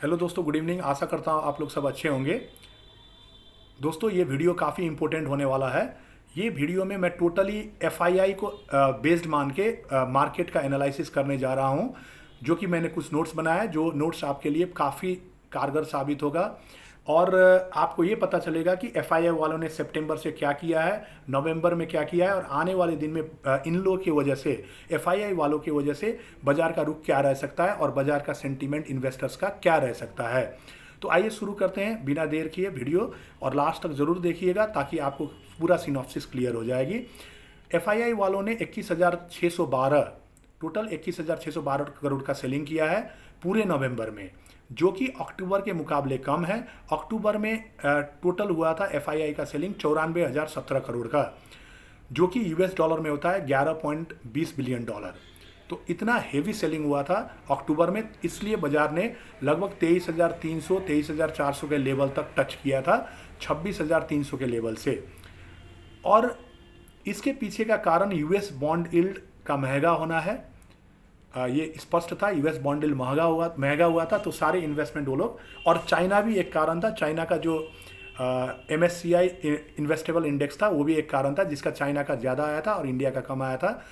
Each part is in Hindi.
हेलो दोस्तों, गुड इवनिंग। आशा करता हूँ आप लोग सब अच्छे होंगे। दोस्तों, ये वीडियो काफ़ी इंपॉर्टेंट होने वाला है। ये वीडियो में मैं टोटली एफआईआई को बेस्ड मान के मार्केट का एनालिसिस करने जा रहा हूँ, जो कि मैंने कुछ नोट्स बनाया है, जो नोट्स आपके लिए काफ़ी कारगर साबित होगा। और आपको ये पता चलेगा कि एफआईआई वालों ने सितंबर से क्या किया है, नवंबर में क्या किया है, और आने वाले दिन में इन लोगों की वजह से, एफआईआई वालों की वजह से बाजार का रुख क्या रह सकता है और बाजार का सेंटीमेंट इन्वेस्टर्स का क्या रह सकता है। तो आइए शुरू करते हैं बिना देर किए वीडियो, और लास्ट तक ज़रूर देखिएगा ताकि आपको पूरा सिनॉप्सिस क्लियर हो जाएगी। एफआईआई वालों ने 21,612 टोटल 21,612 करोड़ का सेलिंग किया है पूरे नवंबर में, जो कि अक्टूबर के मुकाबले कम है। अक्टूबर में टोटल हुआ था एफआईआई का सेलिंग 94,017 करोड़ का, जो कि यूएस डॉलर में होता है 11.20 बिलियन डॉलर। तो इतना हेवी सेलिंग हुआ था अक्टूबर में, इसलिए बाजार ने लगभग 23,300 23,400 के लेवल तक टच किया था 26,300 के लेवल से। और इसके पीछे का कारण यूएस बॉन्ड यील्ड का महंगा होना है। ये स्पष्ट था, यूएस बॉन्ड यील्ड महंगा हुआ था, तो सारे इन्वेस्टमेंट वो लोग, और चाइना भी एक कारण था। चाइना का जो एमएससीआई इन्वेस्टेबल इंडेक्स था वो भी एक कारण था, जिसका चाइना का ज़्यादा आया था और इंडिया का कम आया था।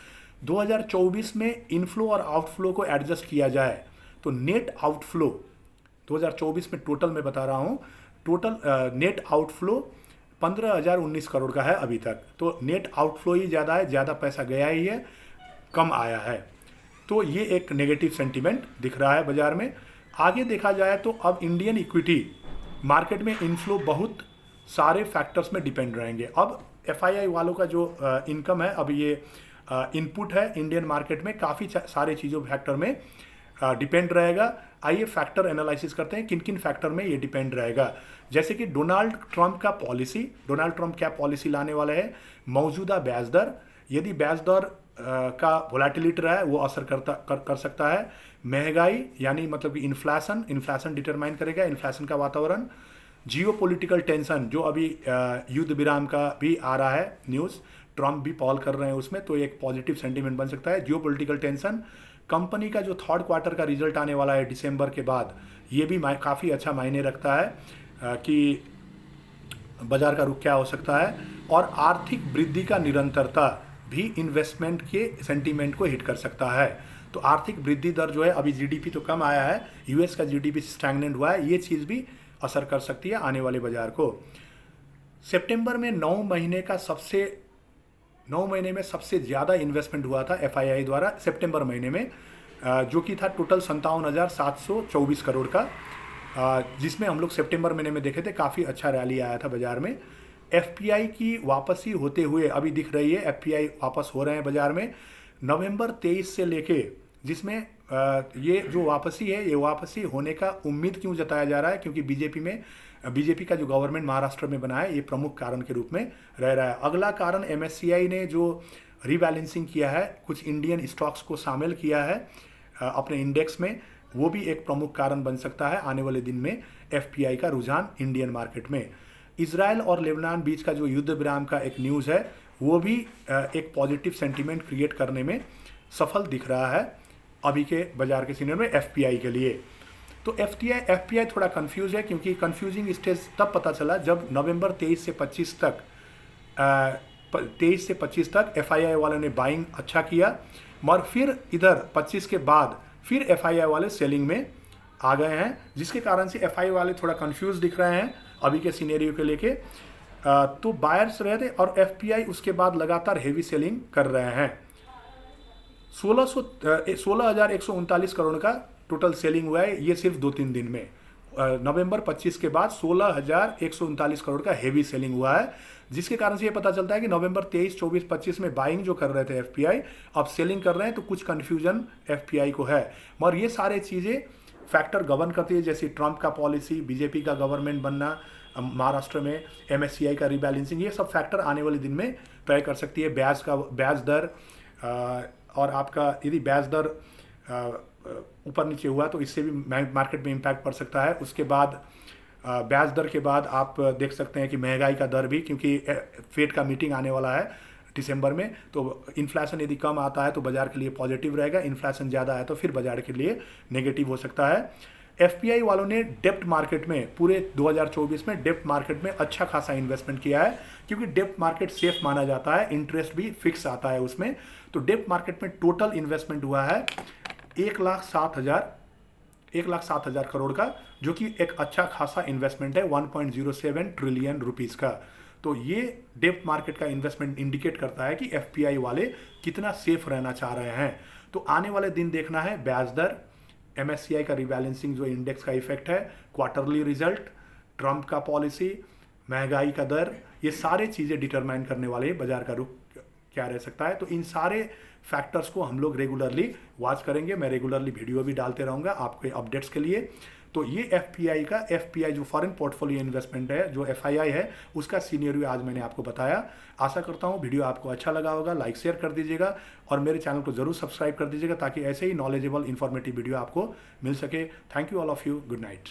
2024 में इनफ्लो और आउटफ्लो को एडजस्ट किया जाए तो नेट आउटफ्लो 2024 में टोटल में बता रहा हूँ, टोटल नेट आउटफ्लो 15,019 करोड़ का है अभी तक। तो नेट आउटफ्लो ही ज़्यादा है, ज़्यादा पैसा गया ही है, कम आया है। तो ये एक नेगेटिव सेंटीमेंट दिख रहा है बाजार में। आगे देखा जाए तो अब इंडियन इक्विटी मार्केट में इनफ्लो बहुत सारे फैक्टर्स में डिपेंड रहेंगे। अब एफआईआई वालों का जो इनकम है, अब ये इनपुट है इंडियन मार्केट में, काफ़ी सारे चीज़ों फैक्टर में डिपेंड रहेगा। आइए फैक्टर एनालिसिस करते हैं किन किन फैक्टर में ये डिपेंड रहेगा। जैसे कि डोनाल्ड ट्रंप क्या पॉलिसी लाने वाले हैं। मौजूदा ब्याज दर, यदि ब्याज दर का वोलेटिलिटी रहा है वो असर कर सकता है। महंगाई यानी मतलब कि इन्फ्लेशन डिटरमाइन करेगा, इन्फ्लेशन का वातावरण। जियो पॉलिटिकल टेंशन, जो अभी युद्ध विराम का भी आ रहा है न्यूज़, ट्रंप भी पॉल कर रहे हैं उसमें, तो एक पॉजिटिव सेंटीमेंट बन सकता है। जियो पॉलिटिकल टेंशन, कंपनी का जो थर्ड क्वार्टर का रिजल्ट आने वाला है दिसंबर के बाद, ये भी काफ़ी अच्छा मायने रखता है कि बाजार का रुख क्या हो सकता है। और आर्थिक वृद्धि का निरंतरता भी इन्वेस्टमेंट के सेंटीमेंट को हिट कर सकता है। तो आर्थिक वृद्धि दर जो है, अभी जीडीपी तो कम आया है, यूएस का जीडीपी स्टैग्नेंट हुआ है, ये चीज़ भी असर कर सकती है आने वाले बाजार को। सितंबर में 9 महीने में सबसे ज़्यादा इन्वेस्टमेंट हुआ था एफआईआई द्वारा सितंबर महीने में, जो कि था टोटल 57,724 करोड़ का, जिसमें हम लोग सितंबर महीने में देखे थे काफ़ी अच्छा रैली आया था बाजार में। एफपीआई की वापसी होते हुए अभी दिख रही है, एफपीआई वापस हो रहे हैं बाजार में नवंबर 23 से लेके, जिसमें ये जो वापसी है, ये वापसी होने का उम्मीद क्यों जताया जा रहा है, क्योंकि बीजेपी का जो गवर्नमेंट महाराष्ट्र में बना है, ये प्रमुख कारण के रूप में रह रहा है। अगला कारण एमएससीआई ने जो रीबैलेंसिंग किया है, कुछ इंडियन स्टॉक्स को शामिल किया है अपने इंडेक्स में, वो भी एक प्रमुख कारण बन सकता है आने वाले दिन में एफपीआई का रुझान इंडियन मार्केट में। इजराइल और लेबनान बीच का जो युद्ध विराम का एक न्यूज़ है, वो भी एक पॉजिटिव सेंटीमेंट क्रिएट करने में सफल दिख रहा है अभी के बाजार के सीनियर में एफपीआई के लिए। तो एफपीआई थोड़ा कंफ्यूज है, क्योंकि कंफ्यूजिंग स्टेज तब पता चला जब नवंबर 23 से 25 तक एफआईआई वालों ने बाइंग अच्छा किया, मगर फिर इधर 25 के बाद फिर एफआईआई वाले सेलिंग में आ गए हैं, जिसके कारण से एफआईआई वाले थोड़ा कंफ्यूज दिख रहे हैं अभी के सिनेरियो के लेके। तो बायर्स रहे थे, और एफपीआई उसके बाद लगातार हेवी सेलिंग कर रहे हैं। 16,139 करोड़ का टोटल सेलिंग हुआ है, ये सिर्फ 2-3 दिन में। नवंबर 25 के बाद 16,139 करोड़ का हेवी सेलिंग हुआ है, जिसके कारण से ये पता चलता है कि नवंबर 23, 24, 25 में बाइंग जो कर रहे थे एफपीआई, अब सेलिंग कर रहे हैं, तो कुछ कन्फ्यूजन एफपीआई को है। मगर ये सारे चीज़ें फैक्टर गवर्न करती है, जैसे ट्रंप का पॉलिसी, बीजेपी का गवर्नमेंट बनना महाराष्ट्र में, एमएससीआई का रीबैलेंसिंग, ये सब फैक्टर आने वाले दिन में तय कर सकती है ब्याज दर। और आपका यदि ब्याज दर ऊपर नीचे हुआ तो इससे भी मार्केट में इम्पैक्ट पड़ सकता है। उसके बाद ब्याज दर के बाद आप देख सकते हैं कि महंगाई का दर भी, क्योंकि फेड का मीटिंग आने वाला है दिसंबर में, तो इन्फ्लेशन यदि कम आता है तो बाजार के लिए पॉजिटिव रहेगा, इन्फ्लेशन ज़्यादा है तो फिर बाजार के लिए नेगेटिव हो सकता है। एफपीआई वालों ने डेप्ट मार्केट में पूरे 2024 में डेप्ट मार्केट में अच्छा खासा इन्वेस्टमेंट किया है, क्योंकि डेप्ट मार्केट सेफ माना जाता है, इंटरेस्ट भी फिक्स आता है उसमें। तो डेप्ट मार्केट में टोटल इन्वेस्टमेंट हुआ है 1,07,000 करोड़ का, जो कि एक अच्छा खासा इन्वेस्टमेंट है 1.07 ट्रिलियन रुपीस का। तो ये डेप्ट मार्केट का इन्वेस्टमेंट इंडिकेट करता है कि एफपीआई वाले कितना सेफ रहना चाह रहे हैं। तो आने वाले दिन देखना है ब्याज दर, एमएससीआई का रिबैलेंसिंग जो इंडेक्स का इफेक्ट है, क्वार्टरली रिजल्ट, ट्रंप का पॉलिसी, महंगाई का दर, ये सारे चीज़ें डिटरमाइन करने वाले बाजार का रुख क्या रह सकता है। तो इन सारे फैक्टर्स को हम लोग रेगुलरली वॉच करेंगे। मैं रेगुलरली वीडियो भी डालते रहूँगा आपके अपडेट्स के लिए। तो ये एफपीआई जो फॉरेन पोर्टफोलियो इन्वेस्टमेंट है, जो एफआईआई है, उसका सीनियरियो आज मैंने आपको बताया। आशा करता हूँ वीडियो आपको अच्छा लगा होगा। लाइक शेयर कर दीजिएगा और मेरे चैनल को जरूर सब्सक्राइब कर दीजिएगा, ताकि ऐसे ही नॉलेजेबल इन्फॉर्मेटिव वीडियो आपको मिल सके। Thank you all of you, good night.